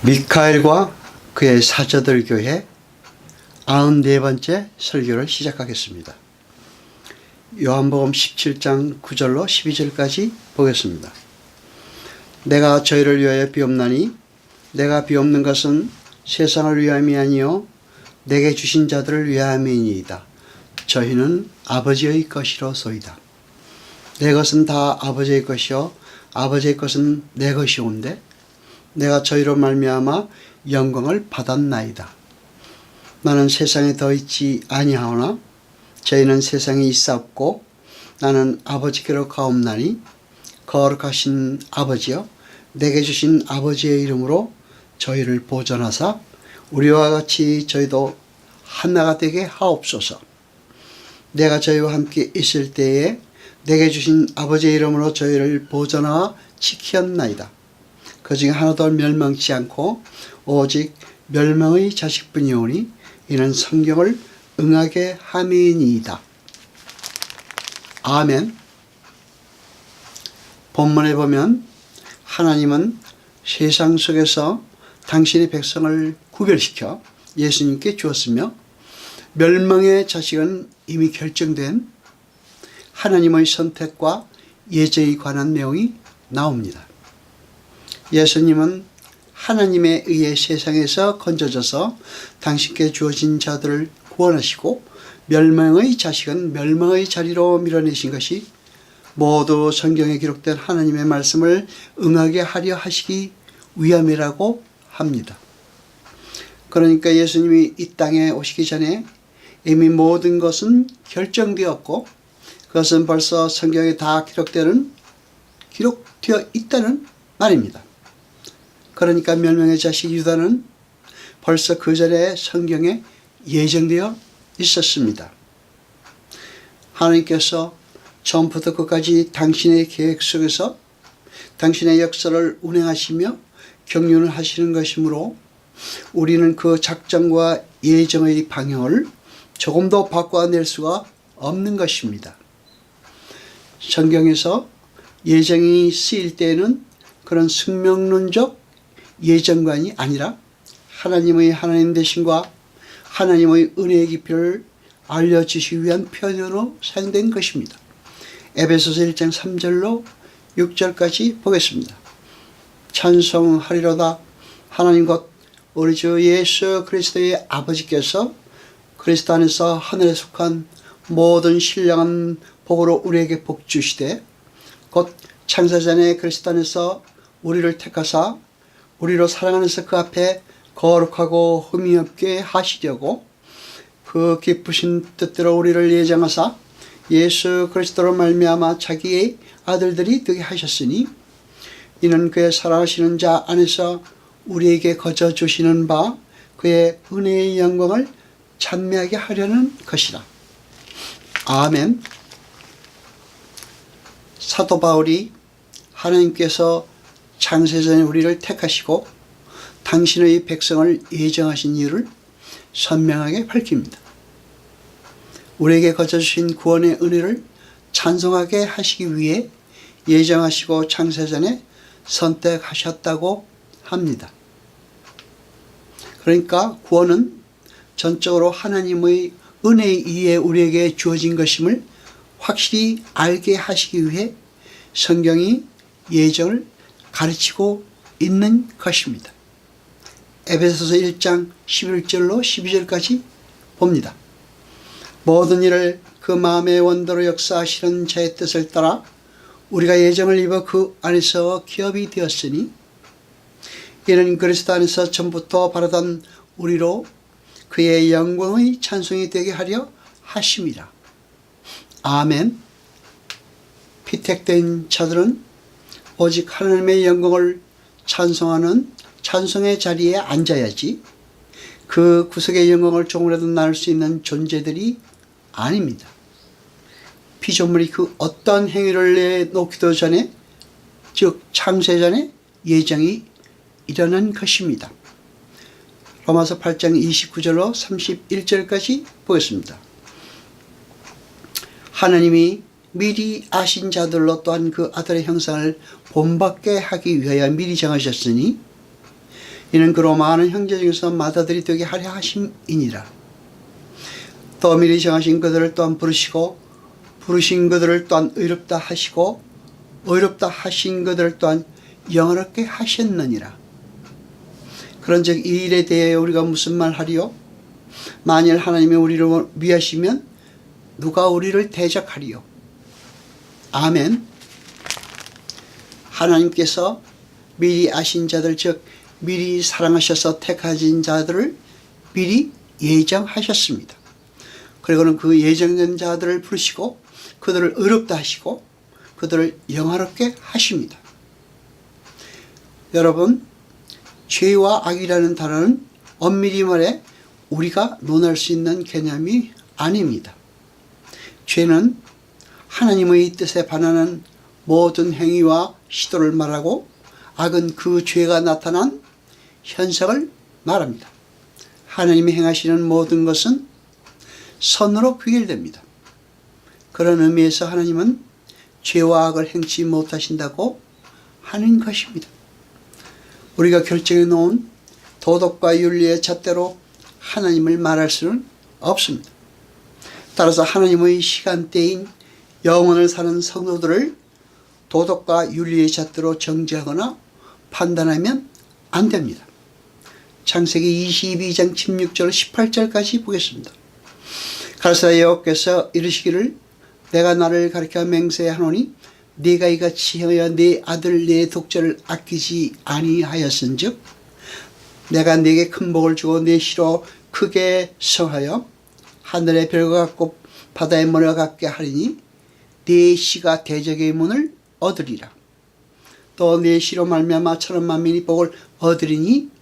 미카엘과 그의 사자들 교회 94번째 설교를 시작하겠습니다. 요한복음 17장 9절로 12절까지 보겠습니다. 내가 저희를 위하여 비옵나니 내가 비옵는 것은 세상을 위함이 아니요 내게 주신 자들을 위함이니이다. 저희는 아버지의 것이로소이다. 내 것은 다 아버지의 것이요 아버지의 것은 내 것이온데 내가 저희로 말미암아 영광을 받았나이다. 나는 세상에 더 있지 아니하오나 저희는 세상에 있사옵고 나는 아버지께로 가옵나니 거룩하신 아버지여 내게 주신 아버지의 이름으로 저희를 보존하사 우리와 같이 저희도 하나가 되게 하옵소서. 내가 저희와 함께 있을 때에 내게 주신 아버지의 이름으로 저희를 보존하여 지켰나이다. 그 중에 하나도 멸망치 않고 오직 멸망의 자식뿐이오니 이는 성경을 응하게 함이니이다. 아멘. 본문에 보면 하나님은 세상 속에서 당신의 백성을 구별시켜 예수님께 주었으며 멸망의 자식은 이미 결정된 하나님의 선택과 예정에 관한 내용이 나옵니다. 예수님은 하나님에 의해 세상에서 건져져서 당신께 주어진 자들을 구원하시고 멸망의 자식은 멸망의 자리로 밀어내신 것이 모두 성경에 기록된 하나님의 말씀을 응하게 하려 하시기 위함이라고 합니다. 그러니까 예수님이 이 땅에 오시기 전에 이미 모든 것은 결정되었고 그것은 벌써 성경에 다 기록되어 있다는 말입니다. 그러니까 멸망의 자식 유다는 벌써 그 전에 성경에 예정되어 있었습니다. 하나님께서 처음부터 끝까지 당신의 계획 속에서 당신의 역사를 운행하시며 경륜을 하시는 것이므로 우리는 그 작정과 예정의 방향을 조금도 바꿔낼 수가 없는 것입니다. 성경에서 예정이 쓰일 때에는 그런 숙명론적 예정관이 아니라 하나님의 하나님 되심과 하나님의 은혜의 깊이를 알려주시기 위한 표현으로 사용된 것입니다. 에베소서 1장 3절로 6절까지 보겠습니다. 찬송하리로다. 하나님 곧 우리 주 예수 그리스도의 아버지께서 그리스도 안에서 하늘에 속한 모든 신령한 복으로 우리에게 복 주시되 곧 창세전에 그리스도 안에서 우리를 택하사 우리로 사랑하면서 그 앞에 거룩하고 흠이 없게 하시려고 그 기쁘신 뜻대로 우리를 예정하사 예수 그리스도로 말미암아 자기의 아들들이 되게 하셨으니 이는 그의 사랑하시는 자 안에서 우리에게 거저 주시는 바 그의 은혜의 영광을 찬미하게 하려는 것이라. 아멘. 사도 바울이 하나님께서 창세전에 우리를 택하시고 당신의 백성을 예정하신 이유를 선명하게 밝힙니다. 우리에게 거저주신 구원의 은혜를 찬송하게 하시기 위해 예정하시고 창세전에 선택하셨다고 합니다. 그러니까 구원은 전적으로 하나님의 은혜에 의해 우리에게 주어진 것임을 확실히 알게 하시기 위해 성경이 예정을 가르치고 있는 것입니다. 에베소서 1장 11절로 12절까지 봅니다. 모든 일을 그 마음의 원대로 역사하시는 자의 뜻을 따라 우리가 예정을 입어 그 안에서 기업이 되었으니 이는 그리스도 안에서 전부터 바라던 우리로 그의 영광의 찬송이 되게 하려 하심이라. 아멘. 피택된 자들은 오직 하나님의 영광을 찬송하는 찬송의 자리에 앉아야지 그 구속의 영광을 조금이라도 나눌 수 있는 존재들이 아닙니다. 피조물이 그 어떤 행위를 내놓기도 전에 즉 창세 전에 예정이 일어난 것입니다. 로마서 8장 29절로 31절까지 보겠습니다. 하나님이 미리 아신 자들로 또한 그 아들의 형상을 본받게 하기 위하여 미리 정하셨으니 이는 그로 많은 형제 중에서 맏아들이 되게 하려 하심이니라. 또 미리 정하신 그들을 또한 부르시고 부르신 그들을 또한 의롭다 하시고 의롭다 하신 그들을 또한 영화롭게 하셨느니라. 그런즉 이 일에 대해 우리가 무슨 말 하리요? 만일 하나님이 우리를 위하시면 누가 우리를 대적하리요? 아멘. 하나님께서 미리 아신 자들, 즉 미리 사랑하셔서 택하신 자들을 미리 예정하셨습니다. 그리고는 그 예정된 자들을 부르시고 그들을 의롭다 하시고 그들을 영화롭게 하십니다. 여러분, 죄와 악이라는 단어는 엄밀히 말해 우리가 논할 수 있는 개념이 아닙니다. 죄는 하나님의 뜻에 반하는 모든 행위와 시도를 말하고 악은 그 죄가 나타난 현상을 말합니다. 하나님이 행하시는 모든 것은 선으로 귀결됩니다. 그런 의미에서 하나님은 죄와 악을 행치 못하신다고 하는 것입니다. 우리가 결정해 놓은 도덕과 윤리의 잣대로 하나님을 말할 수는 없습니다. 따라서 하나님의 시간대인 영원을 사는 성도들을 도덕과 윤리의 잣대로 정죄하거나 판단하면 안 됩니다. 창세기 22장 16절 18절까지 보겠습니다. 가라사대 여호와께서 이르시기를 내가 나를 가리켜 맹세하노니 네가 이같이 행하여 네 아들 네 독자를 아끼지 아니하였은즉 내가 네게 큰 복을 주고 네 시로 크게 성하여 하늘의 별과 같고 바다의 모래와 같게 하리니 네 시가 대적의 문을 얻으리라. 또 네 시로 말미암아 천한 만민이 복을 얻으리니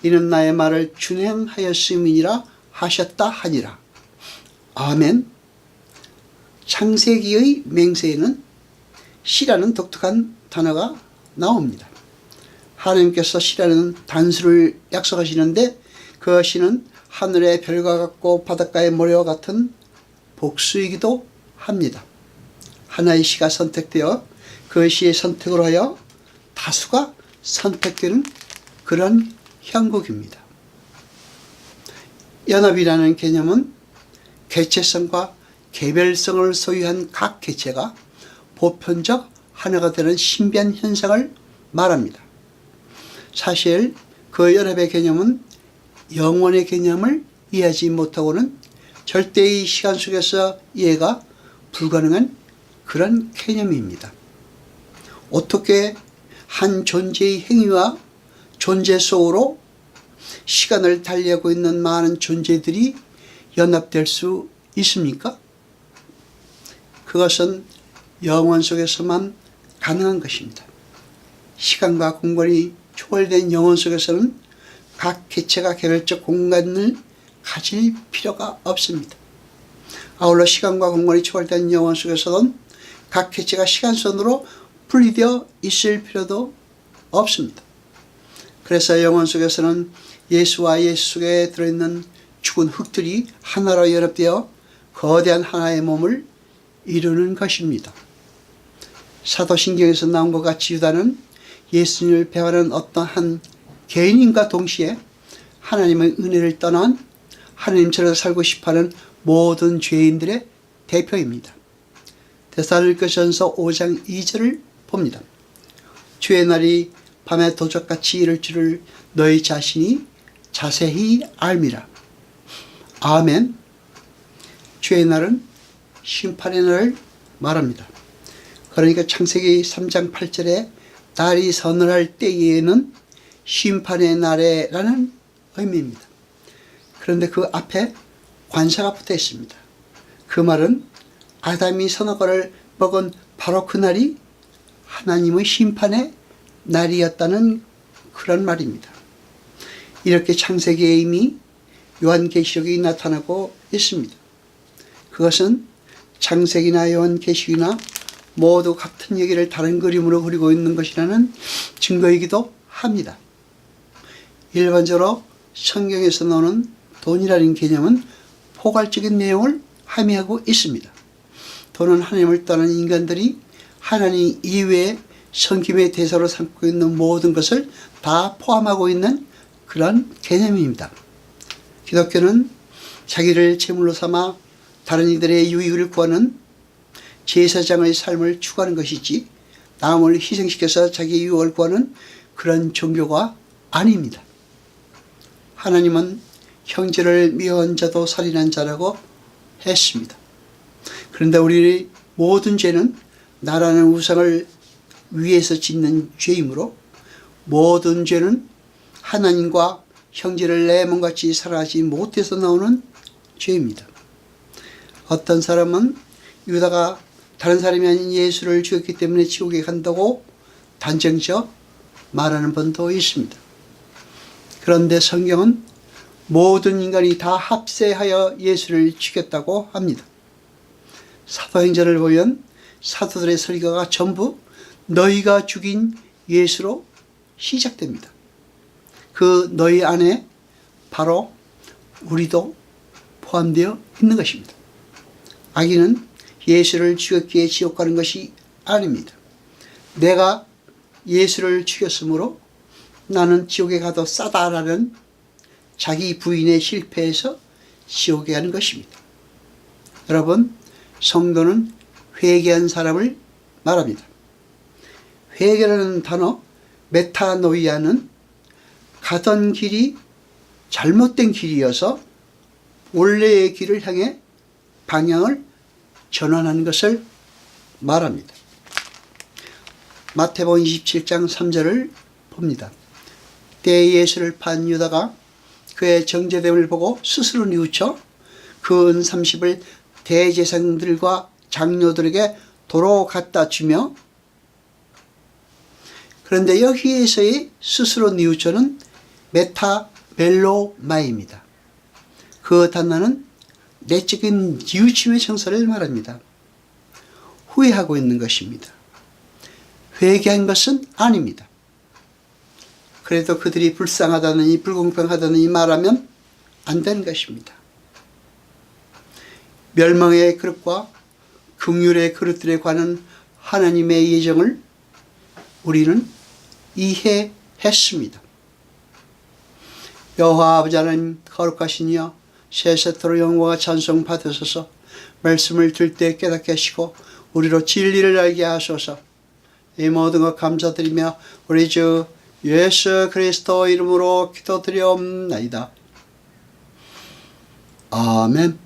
이는 나의 말을 준행하였음이니라 하셨다 하니라. 아멘. 창세기의 맹세에는 시라는 독특한 단어가 나옵니다. 하나님께서 시라는 단수를 약속하시는데 그 시는 하늘의 별과 같고 바닷가의 모래와 같은 복수이기도 합니다. 하나의 시가 선택되어 그 시의 선택으로 하여 다수가 선택되는 그런 형국입니다. 연합이라는 개념은 개체성과 개별성을 소유한 각 개체가 보편적 하나가 되는 신비한 현상을 말합니다. 사실 그 연합의 개념은 영원의 개념을 이해하지 못하고는 절대의 시간 속에서 이해가 불가능한 그런 개념입니다. 어떻게 한 존재의 행위와 존재 속으로 시간을 달리하고 있는 많은 존재들이 연합될 수 있습니까? 그것은 영원 속에서만 가능한 것입니다. 시간과 공간이 초월된 영혼 속에서는 각 개체가 개별적 공간을 가질 필요가 없습니다. 아울러 시간과 공간이 초월된 영혼 속에서는 각 개체가 시간선으로 분리되어 있을 필요도 없습니다. 그래서 영혼 속에서는 예수와 예수 속에 들어있는 죽은 흙들이 하나로 연합되어 거대한 하나의 몸을 이루는 것입니다. 사도신경에서 나온 것 같이 유다는 예수님을 배반하는 어떠한 개인인과 동시에 하나님의 은혜를 떠난 하나님처럼 살고 싶어하는 모든 죄인들의 대표입니다. 데살로니가전서 5장 2절을 봅니다. 주의 날이 밤에 도적같이 이를 줄을 너희 자신이 자세히 알미라. 아멘. 주의 날은 심판의 날을 말합니다. 그러니까 창세기 3장 8절에 날이 서늘할 때에는 심판의 날에라는 의미입니다. 그런데 그 앞에 관사가 붙어 있습니다. 그 말은 아담이 선악과를 먹은 바로 그 날이 하나님의 심판의 날이었다는 그런 말입니다. 이렇게 창세기에 이미 요한계시록이 나타나고 있습니다. 그것은 창세기나 요한계시록이나 모두 같은 얘기를 다른 그림으로 그리고 있는 것이라는 증거이기도 합니다. 일반적으로 성경에서 나오는 돈이라는 개념은 포괄적인 내용을 함의하고 있습니다. 돈은 하나님을 떠난 인간들이 하나님 이외에 섬김의 대상으로 삼고 있는 모든 것을 다 포함하고 있는 그런 개념입니다. 기독교는 자기를 제물로 삼아 다른 이들의 유익을 구하는 제사장의 삶을 추구하는 것이지 남을 희생시켜서 자기 유익을 구하는 그런 종교가 아닙니다. 하나님은 형제를 미워한 자도 살인한 자라고 했습니다. 그런데 우리 모든 죄는 나라는 우상을 위해서 짓는 죄이므로 모든 죄는 하나님과 형제를 내 몸같이 사랑하지 못해서 나오는 죄입니다. 어떤 사람은 유다가 다른 사람이 아닌 예수를 죽였기 때문에 지옥에 간다고 단정지어 말하는 분도 있습니다. 그런데 성경은 모든 인간이 다 합세하여 예수를 죽였다고 합니다. 사도행전을 보면 사도들의 설교가 전부 너희가 죽인 예수로 시작됩니다. 그 너희 안에 바로 우리도 포함되어 있는 것입니다. 악인은 예수를 죽였기에 지옥 가는 것이 아닙니다. 내가 예수를 죽였으므로 나는 지옥에 가도 싸다라는 자기 부인의 실패에서 지옥에 가는 것입니다. 여러분, 성도는 회개한 사람을 말합니다. 회개라는 단어, 메타노이아는 가던 길이 잘못된 길이어서 원래의 길을 향해 방향을 전환하는 것을 말합니다. 마태복음 27장 3절을 봅니다. 때에 예수를 판 유다가 그의 정죄됨을 보고 스스로 뉘우쳐 그 은 30을 대제사장들과 장로들에게 도로 갖다 주며, 그런데 여기에서의 스스로 뉘우쳐는 메타벨로마입니다. 그 단어는 내적인 뉘우침의 정서를 말합니다. 후회하고 있는 것입니다. 회개한 것은 아닙니다. 그래도 그들이 불쌍하다느니 불공평하다느니 말하면 안 되는 것입니다. 멸망의 그릇과 긍휼의 그릇들에 관한 하나님의 예정을 우리는 이해했습니다. 여호와 아버지 하나님, 거룩하신 이여, 세세토록 영광과 찬송 받으소서. 말씀을 들 때 깨닫게 하시고 우리로 진리를 알게 하소서. 이 모든 것 감사드리며 우리 주 예수 그리스도 이름으로 기도드리옵나이다. 아멘.